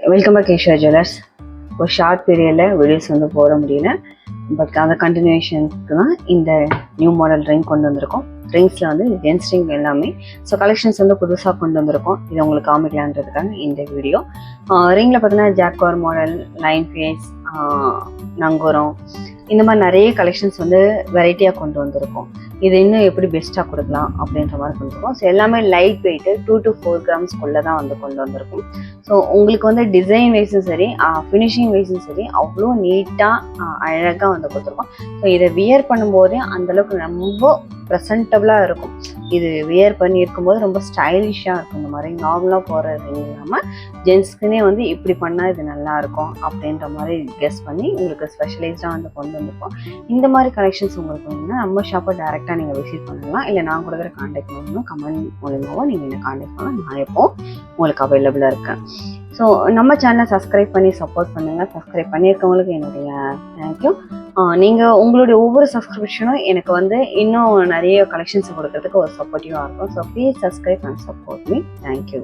Welcome back ஈஸ்வரா jewellers. ஒரு short பீரியடில் வீடியோஸ் வந்து போட முடியல, பட் அந்த கண்டினியூஷனுக்கு தான் இந்த நியூ மாடல் ரிங் கொண்டு வந்திருக்கோம். ரிங்ஸில் வந்து ஜென்ஸ் ரிங் எல்லாமே ஸோ கலெக்ஷன்ஸ் வந்து புதுசாக கொண்டு வந்திருக்கோம். இதை உங்களுக்கு காமிக்கலான்றதுக்காக இந்த வீடியோ. ரிங்கில் பார்த்தீங்கன்னா ஜாக்வார் மாடல், லைன் ஃபேஸ், நங்கூரம், இந்த மாதிரி நிறைய கலெக்ஷன்ஸ் வந்து வெரைட்டியாக கொண்டு வந்திருக்கோம். இது இன்னும் எப்படி பெஸ்ட்டாக கொடுக்கலாம் அப்படின்ற மாதிரி கொடுத்துருக்கோம். ஸோ எல்லாமே லைட் வெயிட்டு 2 to 4 கிராம்ஸ்குள்ளே தான் வந்து கொண்டு வந்திருக்கோம். ஸோ உங்களுக்கு வந்து டிசைன் வைஸும் சரி, ஃபினிஷிங் வைஸும் சரி, அவ்வளோ நீட்டாக அழகாக வந்து கொடுத்துருக்கோம். ஸோ இதை வியர் பண்ணும்போதே அந்தளவுக்கு ரொம்ப ப்ரெசன்டபுளாக இருக்கும். இது வியர் பண்ணி இருக்கும்போது ரொம்ப ஸ்டைலிஷாக இருக்கும். இந்த மாதிரி நார்மலாக போகிற ரிங் இல்லாமல் ஜென்ஸ்க்குனே வந்து இப்படி பண்ணால் இது நல்லாயிருக்கும் அப்படின்ற மாதிரி கெஸ் பண்ணி உங்களுக்கு ஸ்பெஷலைஸ்டாக வந்து கொண்டு வந்திருக்கோம். இந்த மாதிரி கலெக்ஷன்ஸ் உங்களுக்கு வேணும்னா நம்ம ஷாப்பை டேரெக்டாக நீங்கள் விசிட் பண்ணலாம். இல்லை நான் கொடுக்குற கான்டாக்ட் பண்ணணும், கமெண்ட் மூலியமாகவும் நீங்கள் என்னை கான்டாக்ட் பண்ணலாம். நான் எப்போ உங்களுக்கு அவைலபிளாக இருக்கேன். ஸோ நம்ம சேனலை சப்ஸ்கிரைப் பண்ணி சப்போர்ட் பண்ணுங்கள். சப்ஸ்கிரைப் பண்ணியிருக்கவங்களுக்கு என்னுடைய தேங்க்யூ. நீங்கள் உங்களுடைய ஒவ்வொரு சப்ஸ்கிரிப்ஷனும் எனக்கு வந்து இன்னும் நிறைய கலெக்ஷன்ஸ் கொடுக்கறதுக்கு ஒரு சப்போர்ட்டிவாக இருக்கும். So please subscribe and support me. Thank you.